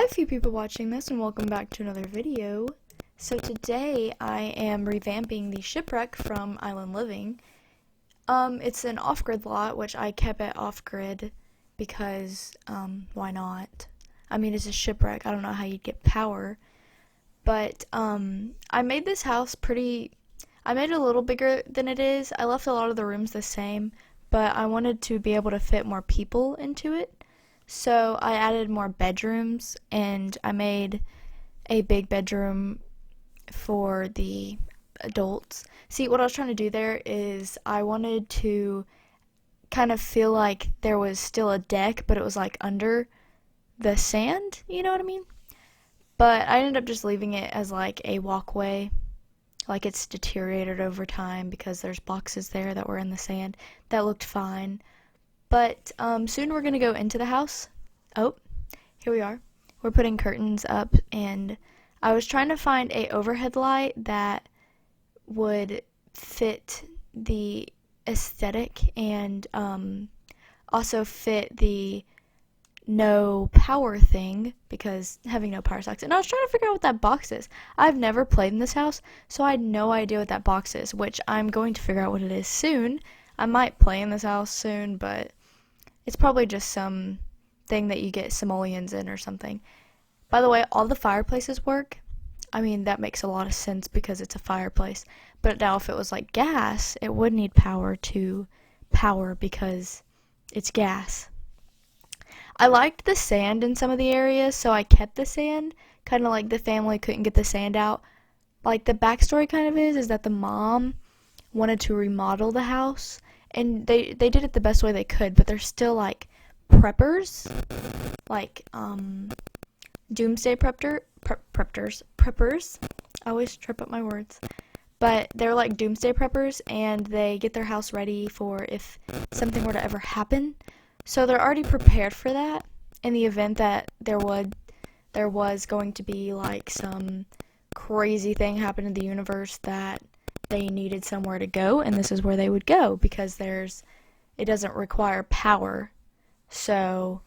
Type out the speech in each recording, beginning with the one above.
Hi, few people watching this, and welcome back to another video. So today I am revamping the shipwreck from Island Living. It's an off-grid lot, which I kept it off-grid because, why not? I mean, it's a shipwreck. I don't know how you'd get power. But, I made this house I made it a little bigger than it is. I left a lot of the rooms the same, but I wanted to be able to fit more people into it. So I added more bedrooms, and I made a big bedroom for the adults. See, what I was trying to do there is I wanted to kind of feel like there was still a deck, but it was like under the sand, you know what I mean? But I ended up just leaving it as like a walkway. Like it's deteriorated over time because there's boxes there that were in the sand that looked fine. But soon we're going to go into the house. Oh, here we are. We're putting curtains up, and I was trying to find a overhead light that would fit the aesthetic and also fit the no power thing, because having no power sucks. And I was trying to figure out what that box is. I've never played in this house, so I had no idea what that box is, which I'm going to figure out what it is soon. I might play in this house soon, but it's probably just some thing that you get simoleons in or something. By the way, all the fireplaces work. I mean, that makes a lot of sense because it's a fireplace. But now if it was like gas, it would need power to power because it's gas. I liked the sand in some of the areas, so I kept the sand. Kind of like the family couldn't get the sand out. Like the backstory kind of is that the mom wanted to remodel the house. And they did it the best way they could, but they're still like preppers, like doomsday preppers. I always trip up my words, but they're like doomsday preppers, and they get their house ready for if something were to ever happen. So they're already prepared for that in the event that there was going to be like some crazy thing happen in the universe that they needed somewhere to go, and this is where they would go because it doesn't require power. So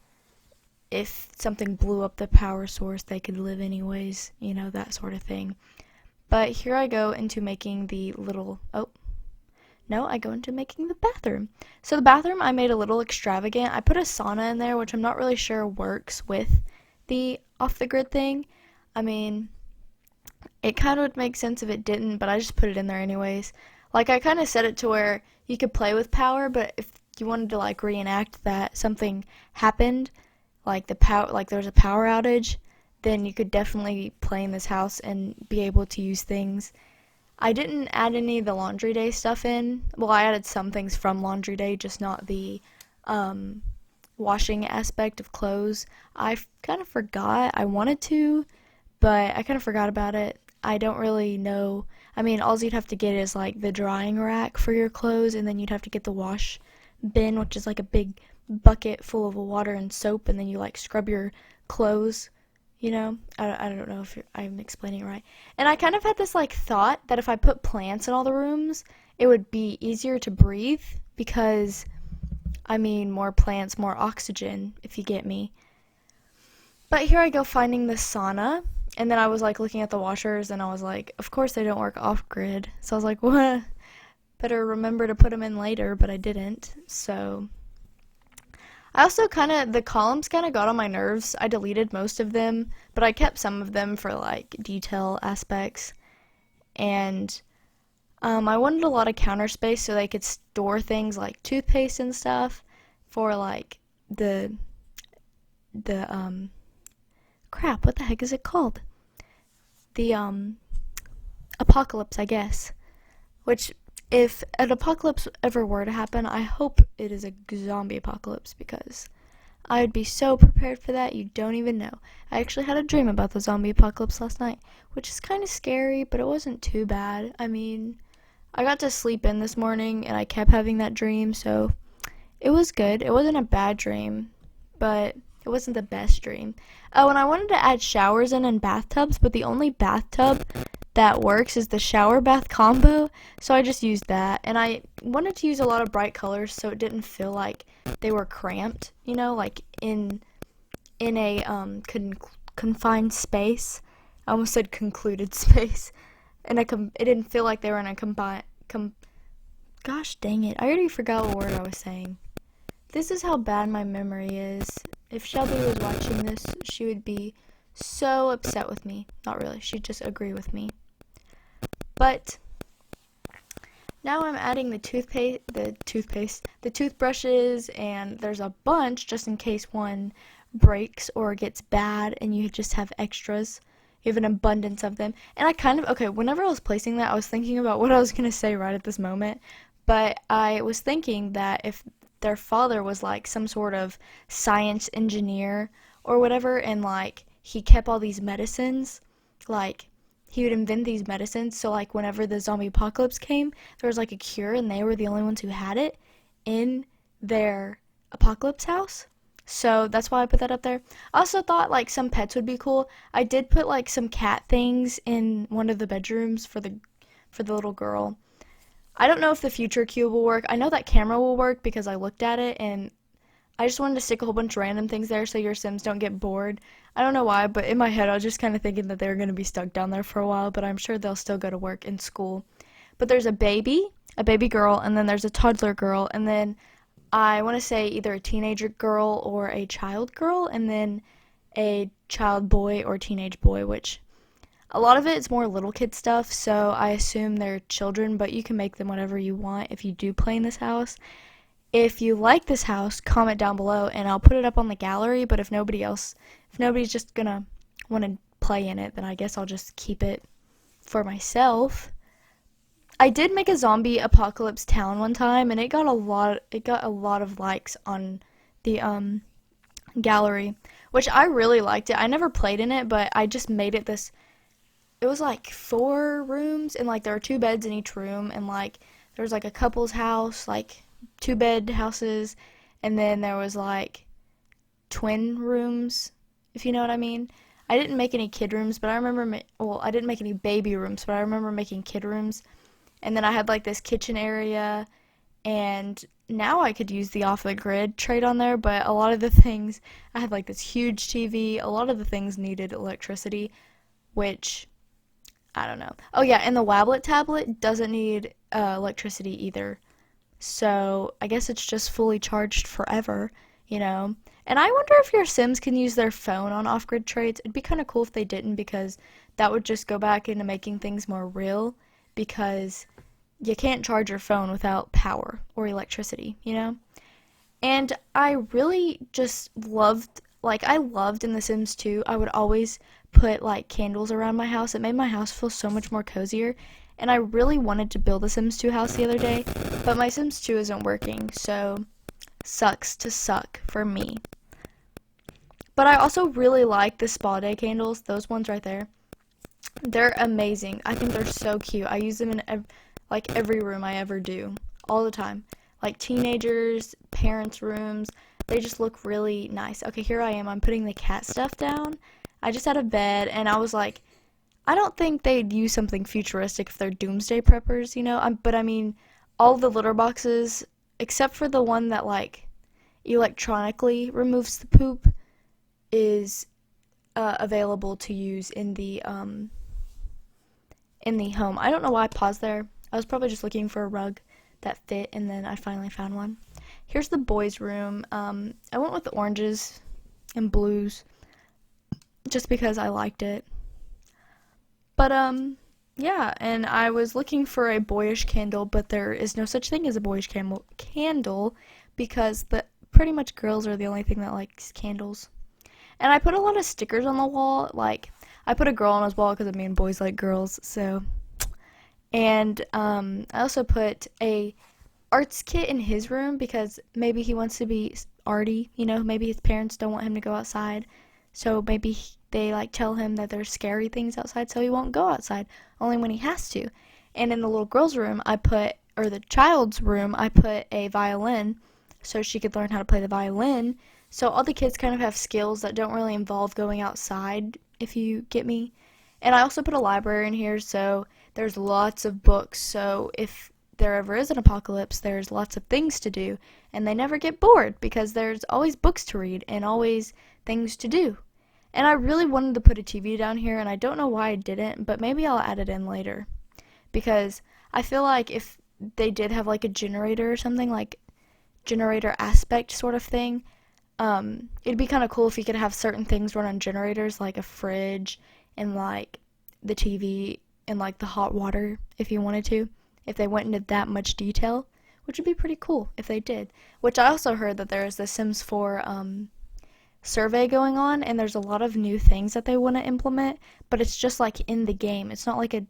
if something blew up the power source, they could live anyways, you know, that sort of thing. But here I go into making the I go into making the bathroom. So the bathroom I made a little extravagant. I put a sauna in there, which I'm not really sure works with the off-the-grid thing. I mean, it kind of would make sense if it didn't, but I just put it in there anyways. Like, I kind of set it to where you could play with power, but if you wanted to, like, reenact that something happened, like there was a power outage, then you could definitely play in this house and be able to use things. I didn't add any of the laundry day stuff in. Well, I added some things from laundry day, just not the washing aspect of clothes. I kind of forgot. I wanted to, but I kind of forgot about it. I don't really know. I mean, all you'd have to get is like the drying rack for your clothes, and then you'd have to get the wash bin, which is like a big bucket full of water and soap, and then you like scrub your clothes, you know? I don't know if I'm explaining it right. And I kind of had this like thought that if I put plants in all the rooms, it would be easier to breathe because, I mean, more plants, more oxygen, if you get me. But here I go finding the sauna. And then I was like looking at the washers, and I was like, of course they don't work off-grid. So I was like, what? Better remember to put them in later, but I didn't. So I also the columns kind of got on my nerves. I deleted most of them, but I kept some of them for like detail aspects. And I wanted a lot of counter space so they could store things like toothpaste and stuff for like the crap, what the heck is it called? The, apocalypse, I guess. Which, if an apocalypse ever were to happen, I hope it is a zombie apocalypse, because I would be so prepared for that, you don't even know. I actually had a dream about the zombie apocalypse last night, which is kind of scary, but it wasn't too bad. I mean, I got to sleep in this morning, and I kept having that dream, so it was good. It wasn't a bad dream, but it wasn't the best dream. Oh, and I wanted to add showers in and bathtubs, but the only bathtub that works is the shower bath combo, so I just used that. And I wanted to use a lot of bright colors so it didn't feel like they were cramped, you know, like in a confined space. I almost said concluded space. And it didn't feel like they were in a gosh dang it, I already forgot what word I was saying. This is how bad my memory is. If Shelby was watching this, she would be so upset with me. Not really, she'd just agree with me. But now I'm adding the toothbrushes, and there's a bunch just in case one breaks or gets bad and you just have extras. You have an abundance of them. And whenever I was placing that, I was thinking about what I was going to say right at this moment. But I was thinking that if their father was like some sort of science engineer or whatever, and like he kept all these medicines, like he would invent these medicines, so like whenever the zombie apocalypse came, there was like a cure and they were the only ones who had it in their apocalypse house. So that's why I put that up there. I also thought like some pets would be cool. I did put like some cat things in one of the bedrooms for the little girl. I don't know if the future cube will work. I know that camera will work because I looked at it, and I just wanted to stick a whole bunch of random things there so your Sims don't get bored. I don't know why, but in my head I was just kind of thinking that they were going to be stuck down there for a while, but I'm sure they'll still go to work in school. But there's a baby girl, and then there's a toddler girl, and then I want to say either a teenager girl or a child girl, and then a child boy or teenage boy, which a lot of it is more little kid stuff, so I assume they're children, but you can make them whatever you want if you do play in this house. If you like this house, comment down below, and I'll put it up on the gallery, but if nobody's just gonna want to play in it, then I guess I'll just keep it for myself. I did make a zombie apocalypse town one time, and it got a lot of likes on the gallery, which I really liked it. I never played in it, but I just made it this. It was like 4 rooms, and like there were 2 beds in each room, and like there was like a couple's house, like 2-bed houses, and then there was like twin rooms, if you know what I mean. I didn't make any kid rooms, but I remember I didn't make any baby rooms, but I remember making kid rooms. And then I had like this kitchen area, and now I could use the off the grid trait on there, but a lot of the things, I had like this huge TV, a lot of the things needed electricity, which I don't know. Oh yeah, and the Wablet tablet doesn't need electricity either. So I guess it's just fully charged forever, you know. And I wonder if your Sims can use their phone on off-grid traits. It'd be kind of cool if they didn't, because that would just go back into making things more real, because you can't charge your phone without power or electricity, you know? And I really just loved in The Sims 2, I would always put like candles around my house. It made my house feel so much more cozier. And I really wanted to build a Sims 2 house the other day, but my Sims 2 isn't working, so sucks to suck for me. But I also really like the spa day candles, those ones right there. They're amazing. I think they're so cute. I use them in every room I ever do, all the time. Like teenagers, parents' rooms, they just look really nice. Okay, here I am. I'm putting the cat stuff down. I just had a bed, and I was like, I don't think they'd use something futuristic if they're doomsday preppers, you know? But I mean, all the litter boxes, except for the one that like electronically removes the poop, is available to use in the home. I don't know why I paused there. I was probably just looking for a rug that fit, and then I finally found one. Here's the boys' room. I went with the oranges and blues just because I liked it. But yeah, and I was looking for a boyish candle, but there is no such thing as a boyish candle because pretty much girls are the only thing that likes candles. And I put a lot of stickers on the wall. Like, I put a girl on his wall because I mean boys like girls, so. And I also put a arts kit in his room because maybe he wants to be arty, you know, maybe his parents don't want him to go outside, so maybe they like tell him that there's scary things outside, so he won't go outside, only when he has to. And in the little girl's room, the child's room, I put a violin so she could learn how to play the violin. So all the kids kind of have skills that don't really involve going outside, if you get me. And I also put a library in here, so there's lots of books, so if there ever is an apocalypse, there's lots of things to do, and they never get bored because there's always books to read and always things to do. And I really wanted to put a TV down here, and I don't know why I didn't, but maybe I'll add it in later. Because I feel like if they did have like a generator or something, like generator aspect sort of thing, it'd be kind of cool if you could have certain things run on generators, like a fridge and like the TV and like the hot water if you wanted to, if they went into that much detail, which would be pretty cool if they did. Which I also heard that there is the Sims 4 survey going on, and there's a lot of new things that they want to implement, but it's just like in the game. It's not like I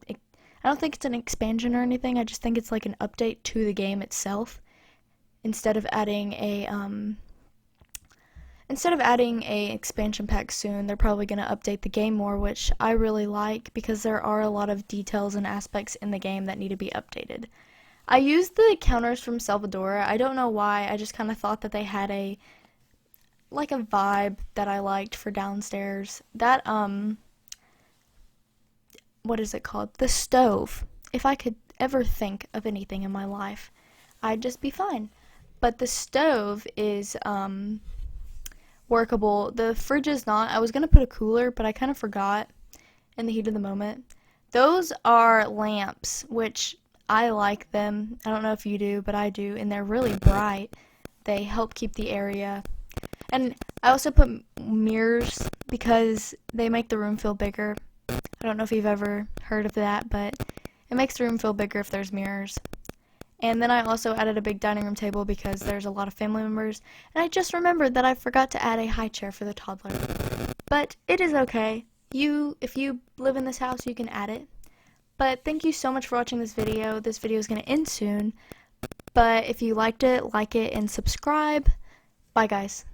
don't think it's an expansion or anything. I just think it's like an update to the game itself. Instead of adding a expansion pack soon, they're probably going to update the game more, which I really like because there are a lot of details and aspects in the game that need to be updated. I used the counters from Salvador. I don't know why. I just kind of thought that they had a vibe that I liked for downstairs. That what is it called? The stove. If I could ever think of anything in my life, I'd just be fine. But the stove is workable. The fridge is not. I was going to put a cooler, but I kind of forgot in the heat of the moment. Those are lamps, which I like them. I don't know if you do, but I do, and they're really bright. They help keep the area. And I also put mirrors because they make the room feel bigger. I don't know if you've ever heard of that, but it makes the room feel bigger if there's mirrors. And then I also added a big dining room table because there's a lot of family members. And I just remembered that I forgot to add a high chair for the toddler. But it is okay. If you live in this house, you can add it. But thank you so much for watching this video. This video is going to end soon. But if you liked it, like it, and subscribe. Bye, guys.